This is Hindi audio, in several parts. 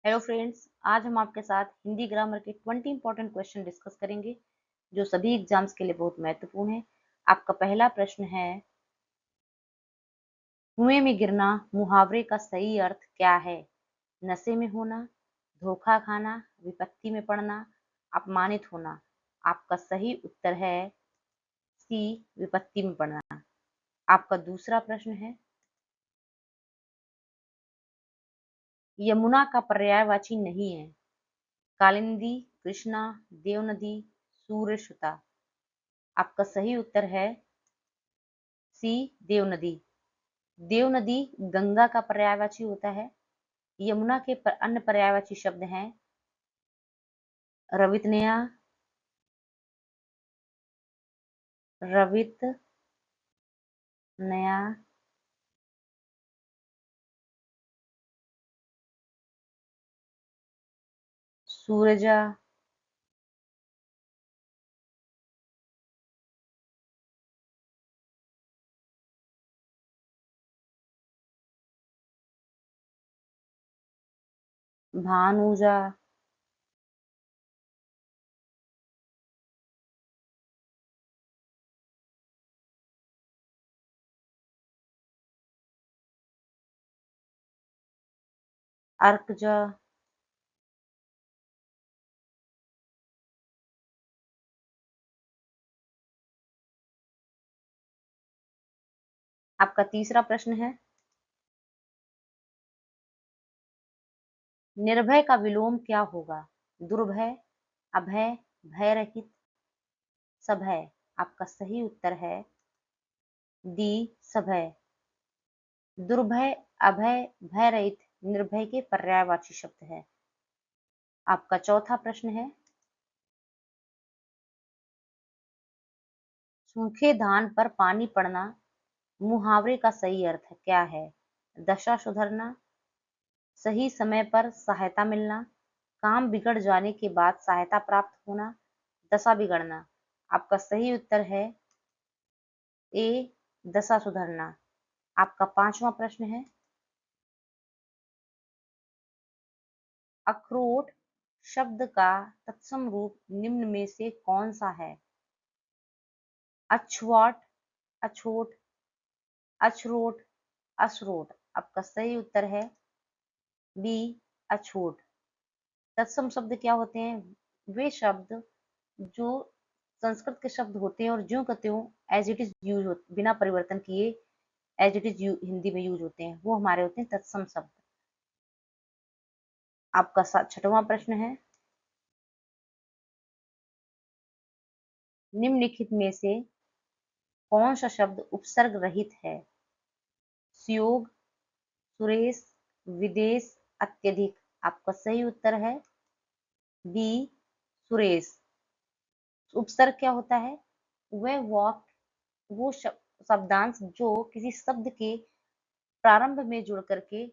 हेलो फ्रेंड्स, आज हम आपके साथ हिंदी ग्रामर के 20 इंपॉर्टेंट क्वेश्चन डिस्कस करेंगे जो सभी एग्जाम्स के लिए बहुत महत्वपूर्ण है। आपका पहला प्रश्न है, कुएं में गिरना मुहावरे का सही अर्थ क्या है? नशे में होना, धोखा खाना, विपत्ति में पड़ना, अपमानित होना। आपका सही उत्तर है सी, विपत्ति में पड़ना। आपका दूसरा प्रश्न है, यमुना का पर्यायवाची नहीं है। कालिंदी, कृष्णा, देवनदी, सूर्यसुता। आपका सही उत्तर है सी, देवनदी। देवनदी गंगा का पर्यायवाची होता है। यमुना के अन्य पर्यायवाची शब्द हैं रवितनया, रवित नया, सूरजा, भानुजा। अर्कजा। आपका तीसरा प्रश्न है, निर्भय का विलोम क्या होगा? दुर्भय, अभय, भयरहित, सभय। आपका सही उत्तर है डी, सभय। दुर्भय, अभय, भयरहित निर्भय के पर्यायवाची शब्द है। आपका चौथा प्रश्न है, सूखे धान पर पानी पड़ना मुहावरे का सही अर्थ क्या है? दशा सुधरना, सही समय पर सहायता मिलना, काम बिगड़ जाने के बाद सहायता प्राप्त होना, दशा बिगड़ना। आपका सही उत्तर है ए, दशा सुधरना। आपका पांचवा प्रश्न है, अखरोट शब्द का तत्सम रूप निम्न में से कौन सा है? अछवाट, अछोट, अछरोट, असरोट। आपका सही उत्तर है बी, अछूट। तत्सम शब्द क्या होते हैं? वे शब्द जो संस्कृत के शब्द होते हैं और ज्यों का त्यों एज इट इज यूज होते, बिना परिवर्तन किए एज इट इज हिंदी में यूज होते हैं, वो हमारे होते हैं तत्सम शब्द। आपका छठवां प्रश्न है, निम्नलिखित में से कौन सा शब्द उपसर्ग रहित है? सुयोग, सुरेश, विदेश, अत्यधिक। आपका सही उत्तर है बी, सुरेश। उपसर्ग क्या होता है? वह वो शब्दांश जो किसी शब्द के प्रारंभ में जुड़ करके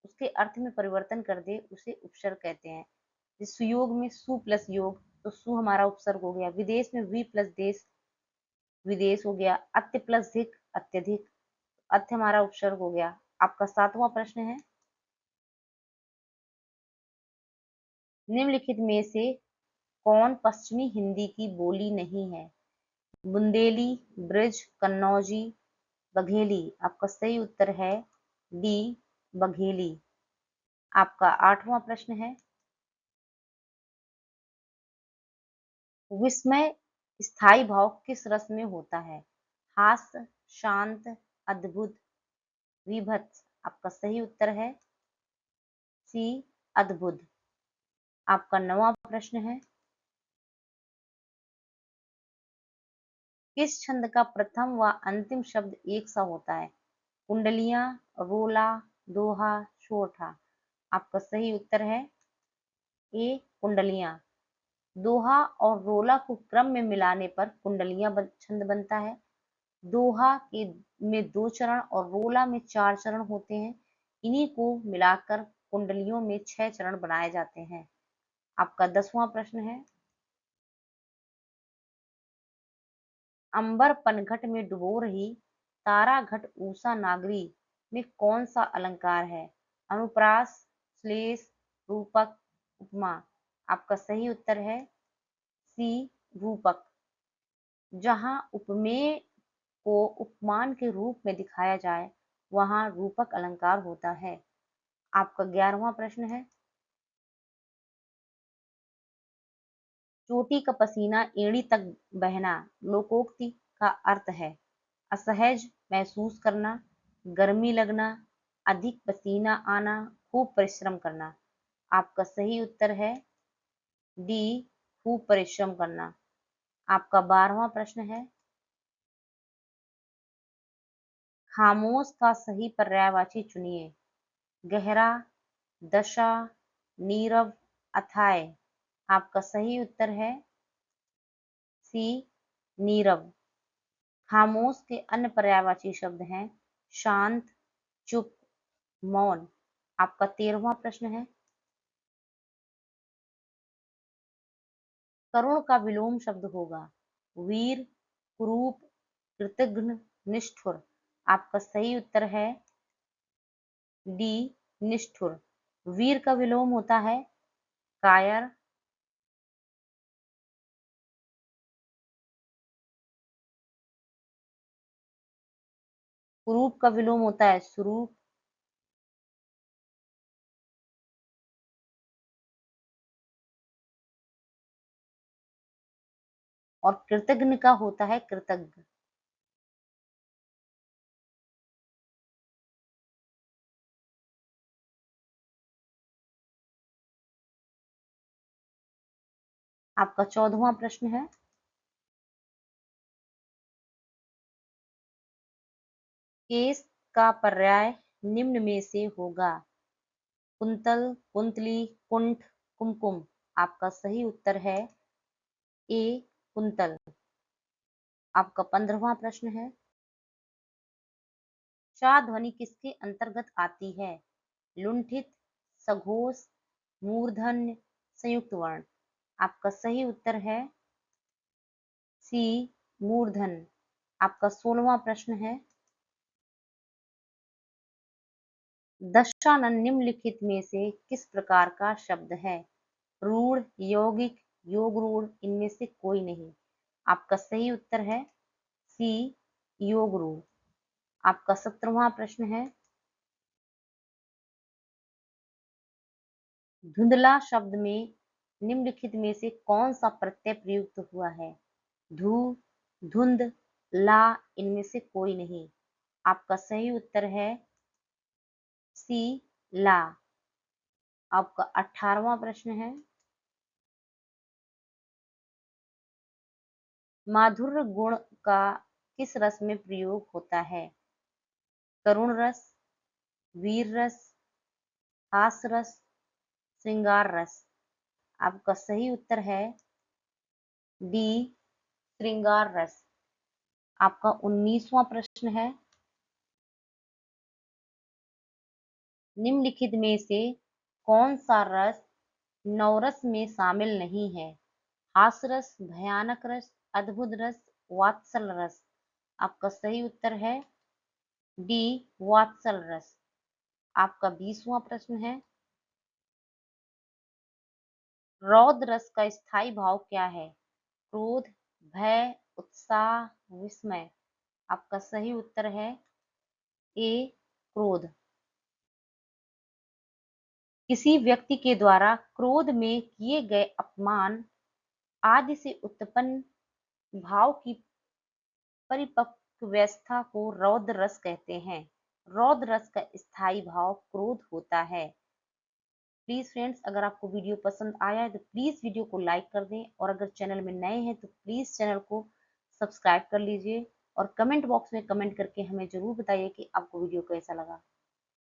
उसके अर्थ में परिवर्तन कर दे, उसे उपसर्ग कहते हैं। जिस सुयोग में सु प्लस योग, तो सु हमारा उपसर्ग हो गया। विदेश में वी प्लस देश, विदेश हो गया। अत्य प्लस धिक, अत्यधिक, अत्य हमारा उपसर्ग हो गया। आपका सातवां प्रश्न है, निम्नलिखित में से कौन पश्चिमी हिंदी की बोली नहीं है? बुंदेली, ब्रज, कन्नौजी, बघेली। आपका सही उत्तर है डी, बघेली। आपका आठवां प्रश्न है, विस्मय स्थायी भाव किस रस में होता है? हास्य, शांत, अद्भुत, विभत्स। आपका सही उत्तर है सी, अद्भुत। आपका नवां प्रश्न है, किस छंद का प्रथम व अंतिम शब्द एक सा होता है? कुंडलियां, रोला, दोहा, शोरठा। आपका सही उत्तर है ए, कुंडलियां। दोहा और रोला को क्रम में मिलाने पर कुंडलियां छंद बनता है। दोहा के में 2 चरण और रोला में 4 चरण होते हैं। इन्हीं को मिलाकर कुंडलियों में 6 चरण बनाए जाते हैं। आपका 10वां प्रश्न है, अंबर पनघट में डुबो रही तारा घट ऊषा नागरी में कौन सा अलंकार है? अनुप्रास, श्लेष, रूपक, उपमा। आपका सही उत्तर है सी, रूपक। जहाँ उपमेय को उपमान के रूप में दिखाया जाए वहां रूपक अलंकार होता है। आपका 11वां प्रश्न है, चोटी का पसीना एड़ी तक बहना लोकोक्ति का अर्थ है असहज महसूस करना, गर्मी लगना, अधिक पसीना आना, खूब परिश्रम करना। आपका सही उत्तर है डी, खूब परिश्रम करना। आपका 12वां प्रश्न है, खामोश का सही पर्यायवाची चुनिए। गहरा, दशा, नीरव, अथाय। आपका सही उत्तर है सी, नीरव। खामोश के अन्य पर्यायवाची शब्द हैं शांत, चुप, मौन। आपका 13वां प्रश्न है, करुण का विलोम शब्द होगा वीर, कुरूप, कृतघ्न, निष्ठुर। आपका सही उत्तर है डी, निष्ठुर। वीर का विलोम होता है कायर, कुरूप का विलोम होता है सुरूप, और कृतघ्न का होता है कृतज्ञ। आपका 14वां प्रश्न है, केस का पर्याय निम्न में से होगा कुंतल, कुंतली, कुंठ, कुमकुम। आपका सही उत्तर है ए, कुंतल। आपका 15वां प्रश्न है, चा ध्वनि किसके अंतर्गत आती है लुंठित, सघोष, मूर्धन्य, संयुक्त वर्ण। आपका सही उत्तर है सी, मूर्धन्य। आपका 16वां प्रश्न है, दशानन निम्नलिखित में से किस प्रकार का शब्द है रूढ़, यौगिक, योग रूढ़, इनमें से कोई नहीं। आपका सही उत्तर है सी, योग रूढ़। आपका 17वां प्रश्न है, धुंधला शब्द में निम्नलिखित में से कौन सा प्रत्यय प्रयुक्त हुआ है धू, धुंध, ला, इनमें से कोई नहीं। आपका सही उत्तर है सी, ला। आपका 18वां प्रश्न है, माधुर्य गुण का किस रस में प्रयोग होता है करुण रस, वीर रस, हास रस, श्रृंगार रस। आपका सही उत्तर है डी, श्रृंगार रस। आपका 19वां प्रश्न है, निम्नलिखित में से कौन सा रस नवरस में शामिल नहीं है हास रस, भयानक रस, अद्भुत रस, वात्सल रस। आपका सही उत्तर है डी, वात्सल रस। आपका 20वां प्रश्न है, रौद्र रस का स्थायी भाव क्या है क्रोध, भय, उत्साह, विस्मय। आपका सही उत्तर है ए, क्रोध। किसी व्यक्ति के द्वारा क्रोध में किए गए अपमान आदि से उत्पन्न भाव की परिपक्वता को रौद्र रस कहते हैं। रौद्र रस का स्थायी भाव क्रोध होता है। प्लीज फ्रेंड्स, अगर आपको वीडियो पसंद आया है तो प्लीज वीडियो को लाइक कर दें और अगर चैनल में नए हैं तो प्लीज चैनल को सब्सक्राइब कर लीजिए और कमेंट बॉक्स में कमेंट करके हमें जरूर बताइए कि आपको वीडियो कैसा लगा।